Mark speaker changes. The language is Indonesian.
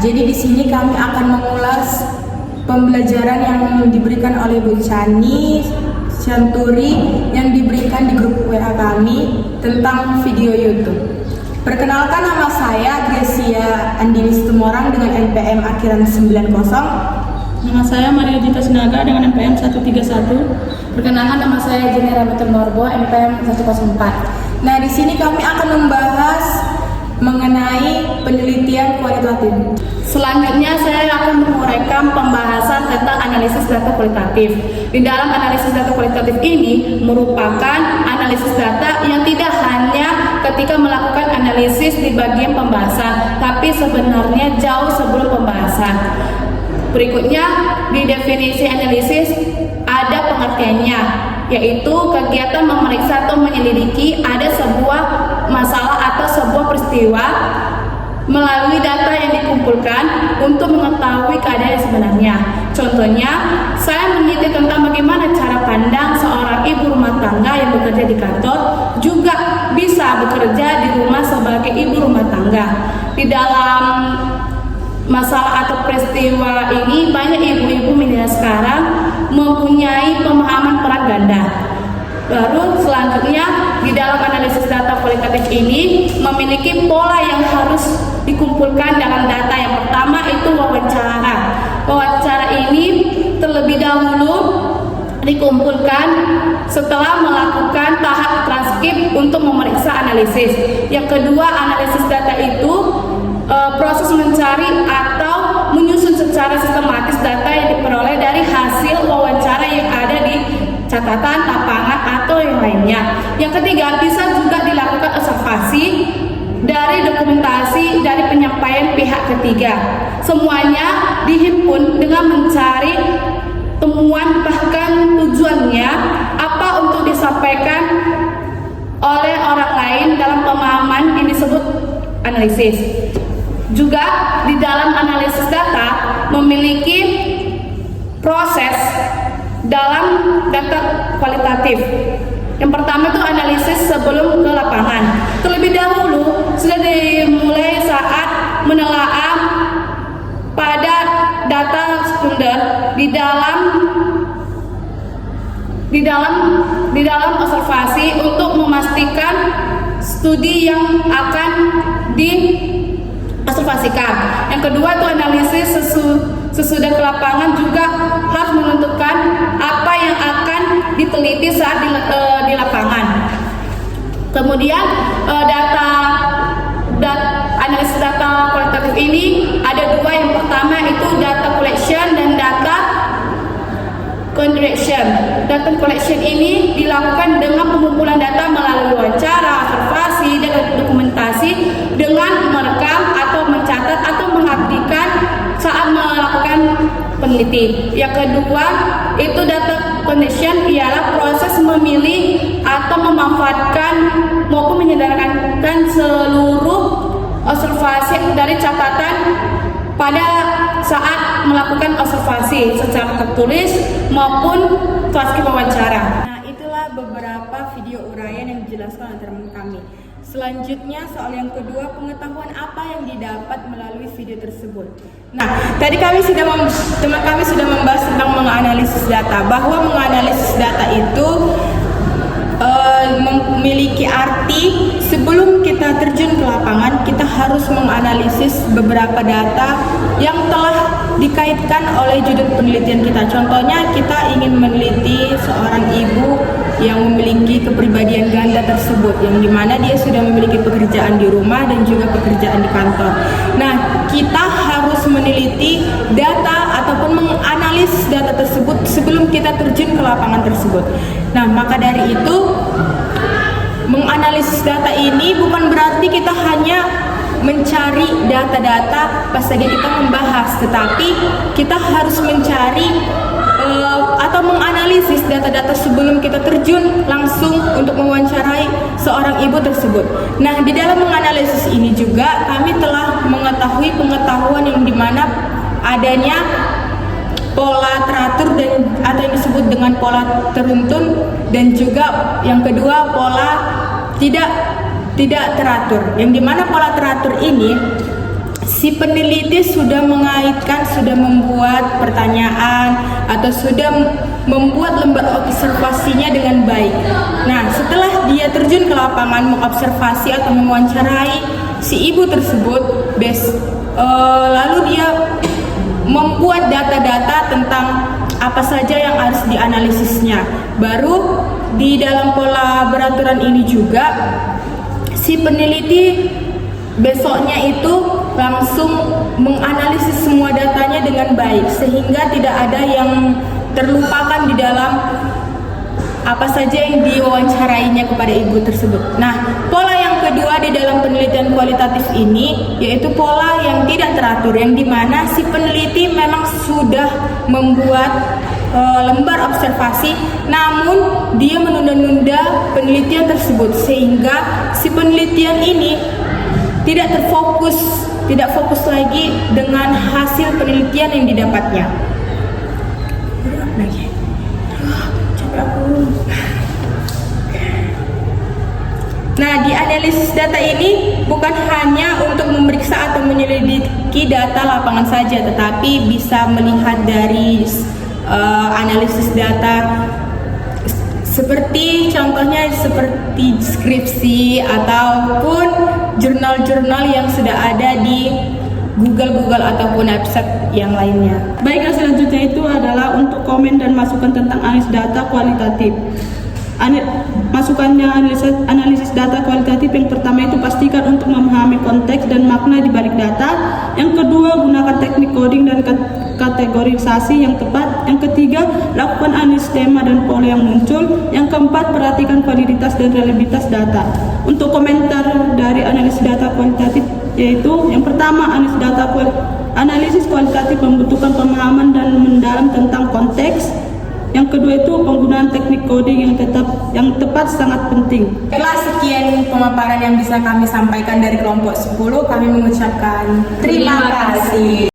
Speaker 1: Jadi di sini kami akan mengulas pembelajaran yang diberikan oleh Bu Chani Syanturi yang diberikan di grup WA kami tentang video YouTube. Perkenalkan, nama saya Grecia Andini Situmorang dengan NPM akhiran 90.
Speaker 2: Nama saya Maria Dita Sinaga dengan NPM 131.
Speaker 3: Perkenalkan, nama saya Jenera Betul Morbo, NPM 104.
Speaker 1: Nah, di sini kami akan membahas mengenai penelitian kualitatif.
Speaker 2: Selanjutnya saya akan menguraikan pembahasan tentang analisis data kualitatif. Di dalam analisis data kualitatif ini merupakan analisis data yang tidak hanya ketika melakukan analisis di bagian pembahasan, tapi sebenarnya jauh sebelum pembahasan. Berikutnya, di definisi analisis ada pengertiannya, yaitu kegiatan memeriksa atau menyelidiki ada sebuah masalah atau sebuah peristiwa melalui data yang dikumpulkan untuk mengetahui keadaan yang sebenarnya. Contohnya, saya meneliti tentang bagaimana cara pandang seorang ibu rumah tangga yang bekerja di kantor juga bisa bekerja di rumah sebagai ibu rumah tangga. Di dalam masalah atau peristiwa ini, banyak ibu-ibu milenial sekarang mempunyai pemahaman peran ganda. Baru selanjutnya, di dalam analisis data kualitatif ini memiliki pola yang harus dikumpulkan dalam data. Yang pertama itu wawancara. Wawancara ini terlebih dahulu dikumpulkan setelah melakukan tahap transkrip untuk memeriksa analisis. Yang kedua, analisis data itu proses mencari atau menyusun secara sistematis data yang diperoleh dari hasil wawancara yang ada di catatan, lapangan, atau yang lainnya. Yang ketiga, bisa juga dilakukan observasi dari dokumentasi dari penyampaian pihak ketiga. Semuanya dihimpun dengan mencari temuan, bahkan tujuannya apa untuk disampaikan oleh orang lain dalam pemahaman yang disebut analisis. Juga di dalam analisis data memiliki proses dalam data kualitatif. Yang pertama itu analisis sebelum ke lapangan. Terlebih dahulu sudah dimulai saat menelaah pada data sekunder di dalam observasi untuk memastikan studi yang akan diobservasikan. Yang kedua itu analisis sesudah ke lapangan juga harus menentukan apa yang akan diteliti saat di lapangan. Kemudian analisis data kualitatif ini ada dua. Yang pertama itu data collection dan data collection. Data collection ini dilakukan dengan pengumpulan data melalui wawancara, observasi, dan dokumentasi dengan merekam atau mencatat atau mengabdikan saat melakukan peneliti. Yang kedua itu data collection ialah proses memilih atau memanfaatkan maupun menyedarkan seluruh observasi dari catatan pada saat melakukan observasi secara tertulis maupun transkrip wawancara.
Speaker 1: Nah, itulah beberapa video uraian yang dijelaskan oleh teman kami. Selanjutnya, soal yang kedua, pengetahuan apa yang didapat melalui video tersebut. Nah, tadi teman kami sudah membahas tentang menganalisis data, bahwa menganalisis data itu memiliki arti sebelum kita terjun ke lapangan, kita harus menganalisis beberapa data yang telah dikaitkan oleh judul penelitian kita. Contohnya, kita ingin meneliti seorang ibu yang memiliki kepribadian ganda tersebut, yang dimana dia sudah memiliki pekerjaan di rumah dan juga pekerjaan di kantor. Nah, kita harus meneliti data ataupun menganalisis data tersebut sebelum kita terjun ke lapangan tersebut. Nah, maka dari itu menganalisis data ini bukan berarti kita hanya mencari data-data pas saja kita membahas, tetapi kita harus mencari atau menganalisis data-data sebelum kita terjun langsung untuk mewawancarai seorang ibu tersebut. Nah, di dalam menganalisis ini juga kami telah mengetahui pengetahuan yang dimana adanya pola teratur dan atau yang disebut dengan pola teruntun, dan juga yang kedua pola tidak teratur. Yang dimana pola teratur ini si peneliti sudah mengaitkan, sudah membuat pertanyaan atau sudah membuat lembar observasinya dengan baik. Nah, setelah dia terjun ke lapangan mengobservasi atau mewawancarai si ibu tersebut, lalu dia membuat data-data tentang apa saja yang harus dianalisisnya. Baru di dalam pola beraturan ini juga si peneliti besoknya itu langsung menganalisis semua datanya dengan baik sehingga tidak ada yang terlupakan di dalam apa saja yang diwawancarainya kepada ibu tersebut. Nah, pola yang kedua di dalam penelitian kualitatif ini yaitu pola yang tidak teratur, yang dimana si peneliti memang sudah membuat lembar observasi, namun dia menunda-nunda penelitian tersebut sehingga si penelitian ini tidak fokus lagi dengan hasil penelitian yang didapatnya. Nah, di analisis data ini bukan hanya untuk memeriksa atau menyelidiki data lapangan saja, tetapi bisa melihat dari analisis data seperti contohnya seperti deskripsi ataupun jurnal-jurnal yang sudah ada di Google ataupun website yang lainnya.
Speaker 4: Baik, yang selanjutnya itu adalah untuk komen dan masukan tentang analisis data kualitatif. Masukannya analisis data kualitatif yang pertama itu pastikan untuk memahami konteks dan makna di balik data. Yang kedua, gunakan teknik coding dan kategorisasi yang tepat. Yang ketiga, lakukan analisis tema dan pola yang muncul. Yang keempat, perhatikan validitas dan reliabilitas data. Untuk komentar dari analisis data kualitatif yaitu yang pertama, analisis kualitatif membutuhkan pemahaman dan mendalam tentang konteks. Yang kedua itu penggunaan teknik coding yang tepat sangat penting.
Speaker 1: Setelah sekian pemaparan yang bisa kami sampaikan dari kelompok 10, kami mengucapkan terima kasih.